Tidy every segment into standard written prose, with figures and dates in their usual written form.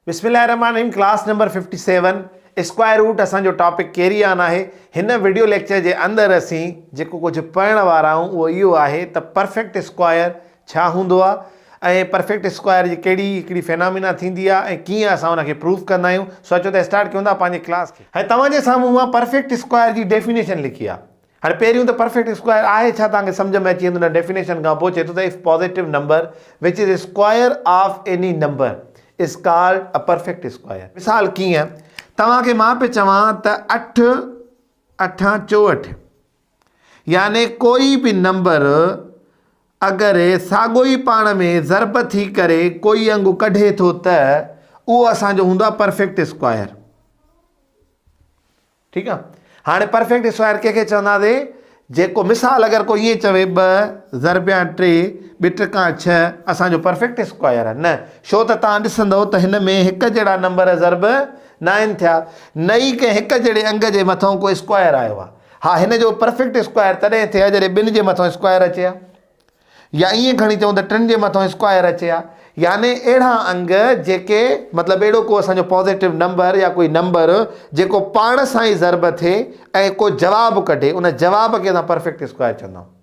बिस्मिल्लाहिर्रहमानिर्रहीम। Class number 57 square route असो topic carry on है। इन वीडियो लेक्चर के अंदर असी जो कुछ पढ़ण वारा आहियूं वो यो है तो परफेक्ट स्क्वायर छा हुंदो आहे, परफेक्ट स्क्वायर जी कहिड़ी फेनामिना थींदी आहे, कीअं असां उनखे प्रूफ कंदा आहियूं। सोचो तो स्टार्ट कयूं था पंहिंजी क्लास खे। हाणे तव्हांजे साम्हूं मां परफेक्ट स्क्वायर की डेफिनेशन लिखी आहे। हाँ पहिरियों तो परफेक्ट स्क्वायर है छा तव्हांखे सम्झ में अची वेंदो। डेफिनेशन खां पोइ चए थो त if positive number which is square of any number is called a perfect square. मिसाल कीअं तव्हांखे मां पे चवां त 8 8 64 यानी कोई भी नंबर अगर साॻियो ई पाण में ज़रब थी करे कोई अंग कढे थो त उहो असांजो हूंदो आहे परफेक्ट स्क्वायर। ठीक है। हाँ परफेक्ट स्क्वायर कंहिंखे चवंदासीं जेको मिसाल अगर कोई ये चवे 2 ज़रबिया 3 ॿ 6 असांजो परफेक्ट स्क्वायर है न। छो त तव्हां ॾिसंदव त हिन में हिक जहिड़ा नंबर ज़रब 9 थिया, नई के हिक जहिड़े अंग जे मथां कोई स्क्वायर आयो आहे। हाँ हिन जो परफेक्ट स्क्वायर तॾहिं थिए जॾहिं 2 जे मथां स्क्वायर अचे हा, या ईअं खणी चऊं त 3 जे मथां स्क्वायर अचे हा। यानी अहिड़ा अंग जेके मतलब अहिड़ो को असांजो पॉजिटिव नंबर या कोई नंबर जेको पाण सां ई ज़रब थिए ऐं को जवाब कढे, उन जवाब खे असां परफेक्ट स्क्वायर चवंदा आहियूं।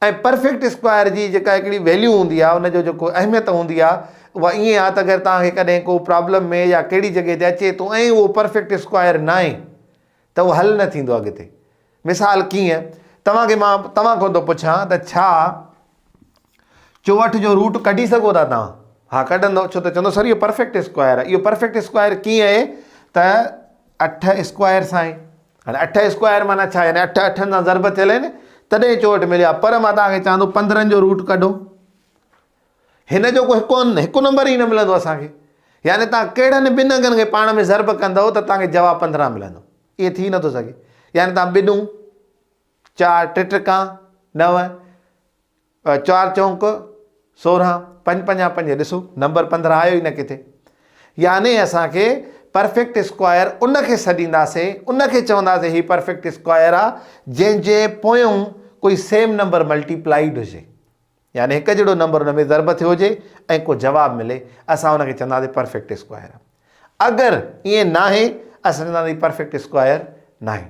ऐं परफेक्ट स्क्वायर जी जेका हिकिड़ी वैल्यू हूंदी आहे, उनजो जेको अहमियत हूंदी आहे उहा ईअं आहे त अगरि तव्हांखे कॾहिं को प्रॉब्लम में या कहिड़ी जॻह ते अचे थो ऐं उहो परफेक्ट स्क्वायर न आहे त उहो हल न थींदो अॻिते। मिसाल कीअं तव्हांखे मां तव्हां खां थो पुछां त छा 64 जो रूट कढी सघो था तव्हां? हाँ कढंदो, छो त चवंदो सर इहो परफेक्ट स्क्वायर आहे। इहो परफेक्ट स्क्वायर कीअं आहे त 8 स्क्वायर सां आहे। हाणे 8 स्क्वायर माना छा आहे, 8 8 सां ज़रब थियल आहिनि तॾहिं 64 मिलियो। पर मां तव्हांखे चवां थो 15 जो रूट कढो, हिन जो को हिकु नंबर ई न मिलंदो असांखे। यानी तव्हां कहिड़नि 2 अंगनि खे पाण में ज़रब कंदव त तव्हांखे जवाबु 15 मिलंदो। इहे थी नथो सघे। यानी तव्हां 2 4 3 टिका 9 4 चौंक 16 5 5 5 ॾिसो नंबर 15 आयो ई न किथे। यानी असांखे परफेक्ट स्क्वायर उनखे सॾींदासीं, उनखे चवंदासीं ही परफेक्ट स्क्वायर आहे जंहिंजे पोयों कोई सेम नंबर मल्टीप्लाइड हुजे, यानी हिकु जहिड़ो नंबर हुन में ज़रब थियो हुजे ऐं को जवाबु मिले, असां उनखे चवंदासीं परफेक्ट स्क्वायर। अगरि ईअं नाहे असां चवंदासीं परफेक्ट स्क्वायर नाहे।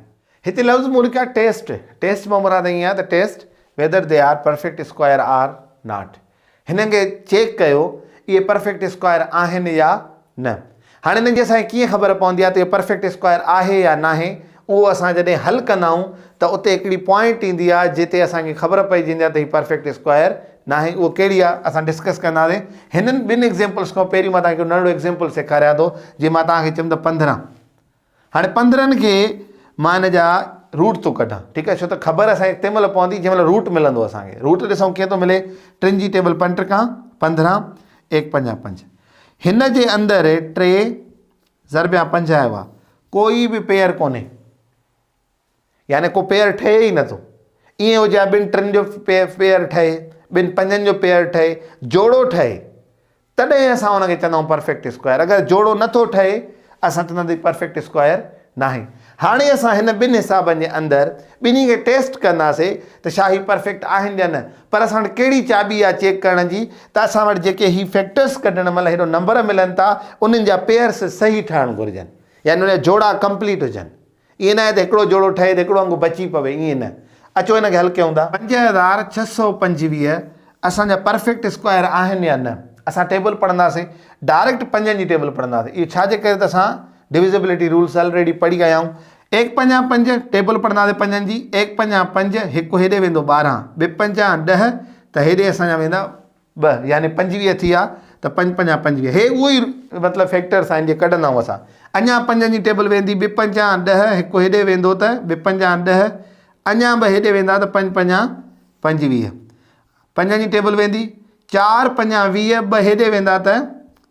हिते लफ़्ज़ मूं लिखियो आहे टेस्ट। टेस्ट मां मुराद ईअं आहे त test whether they are perfect square or not. हिननि खे चेक कयो इहे परफेक्ट स्क्वायर आहिनि या न। हाणे हिननि जी असांखे कीअं ख़बर पवंदी आहे त इहो परफेक्ट स्क्वायर आहे या नाहे? उहो असां जॾहिं हल कंदा आहियूं त उते हिकिड़ी पॉइंट ईंदी आहे जिते असांखे ख़बर पइजी वेंदी आहे त हीउ परफेक्ट स्क्वायर नाहे। उहो कहिड़ी आहे असां डिस्कस कंदासीं। हिननि 2 एग्ज़ाम्पल्स खां पहिरीं मां तव्हांखे नंढिड़ो एग्ज़ाम्पल सेखारियां थो जीअं मां तव्हांखे चयुमि त 15। हाणे 15 खे मां हिन जा रूट थो कढां, ठीकु आहे, छो त ख़बर असांखे तंहिं महिल पवंदी जंहिं महिल रूट मिलंदो असांखे। रूट ॾिसूं कीअं थो मिले, 3 जी टेबल 5 टिका 15 1 5 5। हिन जे अंदरि 3 ज़रबिया 5 आयो आहे, कोई बि पेयर कोन्हे, यानी को पेयर ठहे ई नथो। ईअं हुजे 2 3 जो पेयर ठहे, 2 5 जो पेयर ठहे, जोड़ो ठहे, तॾहिं असां हुनखे चवंदा आहियूं परफेक्ट स्क्वायर। अगरि जोड़ो नथो ठहे असां चवंदासीं परफेक्ट स्क्वायर नाहे। हाणे असां हिन 2 हिसाबनि जे अंदरि ॿिन्ही खे टेस्ट कंदासीं त छा ही परफेक्ट आहिनि या न। पर असां वटि कहिड़ी चाबी आहे चेक करण जी त असां वटि जेके ही फैक्टर्स कढण महिल हेॾो नंबर मिलनि था उन्हनि जा पेयर्स सही ठहणु घुरिजनि, यानी उन जा जोड़ा कंप्लीट हुजनि। ईअं न आहे त हिकिड़ो जोड़ो ठहे त हिकिड़ो अंगु बची पवे, ईअं न। अचो हिनखे हल कयूं था। 5625 असांजा परफेक्ट स्क्वायर आहिनि या न। असां टेबल पढ़ंदासीं, डायरेक्ट 5 जी टेबल पढ़ंदासीं। इहो छाजे करे त असां डिविजिबिलिटी रूल्स ऑलरेडी पढ़ी आया आहियूं। 1 5 5 टेबल पढ़ंदासीं 5 जी। 1 5 5 हिकु हेॾे वेंदो 12, 2 5 10 त हेॾे असांजा वेंदा 2, यानी 25 थी विया त 5 5 25। हे उहो ई मतिलबु फैक्टर्स आहिनि जे कढंदा आहियूं असां। अञा 5 जी टेबल वेंदी 2 5 10 हिकु हेॾे वेंदो त 2 5 10, अञा 2 हेॾे वेंदा त 5 5 25। 5 जी टेबल वेंदी 4 5 20, 2 हेॾे वेंदा त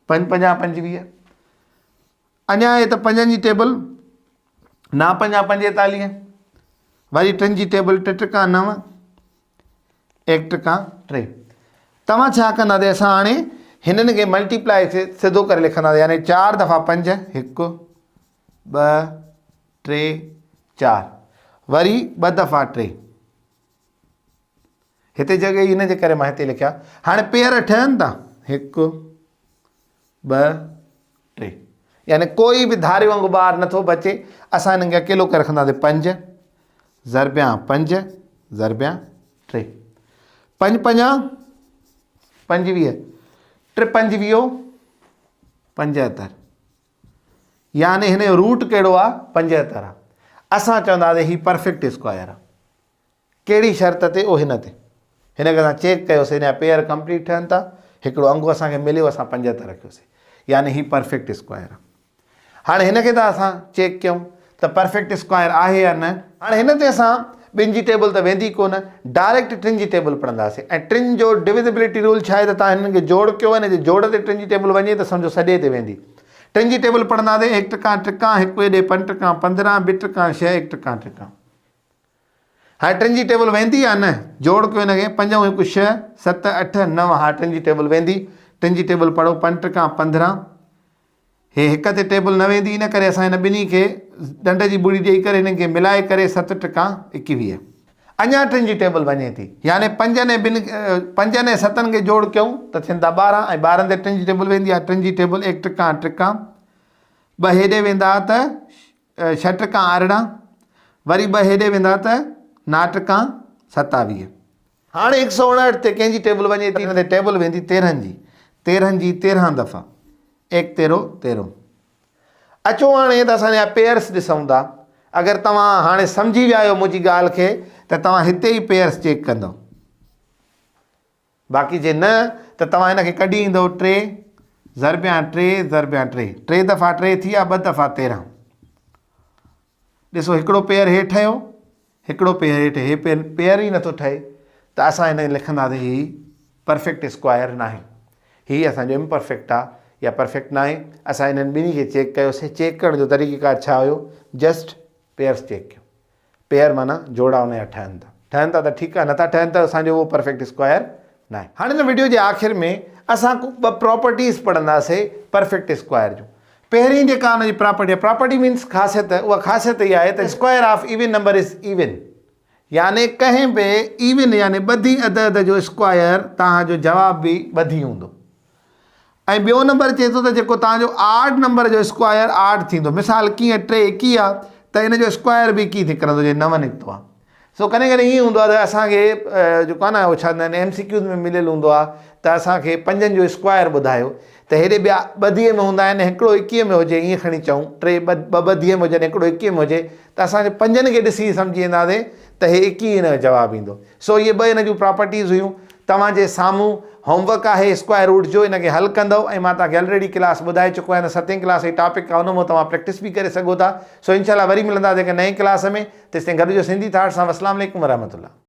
5 5 25। अञा आहे त 5 जी टेबल 9 5 45, वरी 3 जी टेबल 3 टिका 9 1 टिका 3। तव्हां छा कंदासीं, असां हाणे हिननि खे मल्टीप्लाई सिधो करे लिखंदासीं, यानी 4 दफ़ा 5 1 2 3 4, वरी 2 दफ़ा 3। हिते जॻह हिन जे करे मां हिते लिखिया। हाणे पेयर ठहनि था 1 2 3 यानी कोई भी धारे वांगुरु ॿार नथो बचे। असां हिनखे अकेलो करे रखंदासीं 5 ज़रबिया 5 ज़रबिया 3 5 5 25 3 25 75 यानी हिन जो रूट कहिड़ो आहे 75 आहे। असां चवंदासीं ही परफेक्ट स्क्वायर आहे। कहिड़ी शर्त ते ओ हिन ते हिनखे असां चेक कयोसीं हिन जा पेयर कंप्लीट थियनि था हिकिड़ो अंगु असांखे मिलियो असां 75 रखियोसीं यानी ही परफेक्ट स्क्वायर आहे। हाणे हिनखे था असां चेक कयूं त परफेक्ट स्क्वायर आहे या न। हाणे हिन ते असां ॿिनि जी टेबल त वेंदी कोन डायरेक्ट 3 जी टेबल पढ़ंदासीं ऐं 3 जो डिविजिबिलिटी रूल छा आहे त तव्हां हिननि खे जोड़ कयो आहे न जे जोड़ ते 3 जी टेबल वञे त सम्झो सॼे ते वेंदी। 3 जी टेबल पढ़ंदासीं 1 टका 1 टका 1 ॾे 5 टका 15 2 टका 6 1 टका 1 टका। हाणे 3 जी टेबल वेंदी या न जोड़ कयो हिनखे 5 1 6 7 8 9 हा 3 जी टेबल वेंदी। 3 जी टेबल पढ़ो 5 टका 15 हे हिक ते टेबल न वेंदी इन करे असां हिन ॿिन्ही खे ॾंड जी ॿुड़ी ॾेई करे हिननि खे मिलाए करे 7 टका 21 अञा 3 जी टेबल वञे थी यानी 5 ने 5 ने 7 खे जोड़ कयूं त थियनि था 12 ऐं 12 ते 3 जी टेबल वेंदी आहे। 3 जी टेबल 1 टका 1 टका 2 हेॾे वेंदा त 6 टका 18 वरी 2 हेॾे वेंदा त 9 टका 27। हाणे 159 ते कंहिंजी टेबल वञे थी हिन ते टेबल वेंदी 13 जी 13 दफ़ा 1 13 13। अचो हाणे त असांजा पेयर्स ॾिसूं था। अगरि तव्हां हाणे सम्झी विया आहियो मुंहिंजी ॻाल्हि खे त तव्हां हिते ई पेयर्स चेक कंदव बाक़ी जे न त तव्हां हिनखे कढी ईंदव 3 ज़रबिया 3 ज़रबिया 3 3 दफ़ा 3 थी विया 2 दफ़ा 13। ॾिसो हिकिड़ो पेयर हेठि आयो हिकिड़ो पेयर हेठि हे पेयर ई नथो ठहे त असां हिन लिखंदासीं ही परफेक्ट स्क्वायर न आहे ही असांजो इम्परफेक्ट आहे या परफेक्ट न आहे। असां हिननि ॿिन्ही खे चेक कयोसीं। चेक करण जो तरीक़ेकार छा हुयो जस्ट पेयर्स चेक कयो पेयर माना जोड़ा हुन जा ठहनि था त ठीकु आहे नथा ठहनि त असांजो उहो परफेक्ट स्क्वायर न आहे। हाणे हिन वीडियो जे आख़िर में असां 2 प्रॉपर्टीज़ पढ़ंदासीं परफेक्ट स्क्वायर जूं। पहिरीं जेका हुनजी प्रॉपर्टी मीन्स ख़ासियत उहा ख़ासियत इहा आहे त square of even number is even यानी कंहिं बि इवन यानी ॿधी अदद जो स्क्वायर तव्हांजो जवाब बि ॿधी हूंदो। ऐं ॿियो नंबर चए थो त जेको तव्हांजो आड नंबर जो स्क्वायर आड थींदो। मिसाल कीअं 3 21 आहे त हिन जो स्क्वायर बि कीअं निकिरंदो जे 9 निकितो आहे। सो कॾहिं कॾहिं ईअं हूंदो आहे त असांखे जेको आहे न उहो छा चवंदा आहिनि MCQs में मिलियलु हूंदो आहे त असांखे 5 जो स्क्वायर ॿुधायो त हेॾे ॿिया 2 में हूंदा आहिनि हिकिड़ो 21 में हुजे ईअं खणी चऊं 3 2 में हुजनि हिकिड़ो 21 में हुजे त असांखे 5 खे ॾिसी सम्झी वेंदासीं त हे 21 हिन जो जवाबु ईंदो। सो इहे 2 हिन जूं प्रॉपर्टीज़ हुयूं। तव्हांजे साम्हूं होमवर्क आहे स्क्वायर रूट जो इनखे हल कंदव ऐं मां तव्हांखे ऑलरेडी क्लास ॿुधाए चुको आहियां 7वीं क्लास जी टॉपिक आहे उन में तव्हां प्रैक्टिस बि करे सघो था। सो इंशाल्लाह वरी मिलंदासीं हिकु नई क्लास में तेसिताईं गॾु जो सिंधी थाट सां अस्सलाम वालेकुम वरहमतुल्लाह।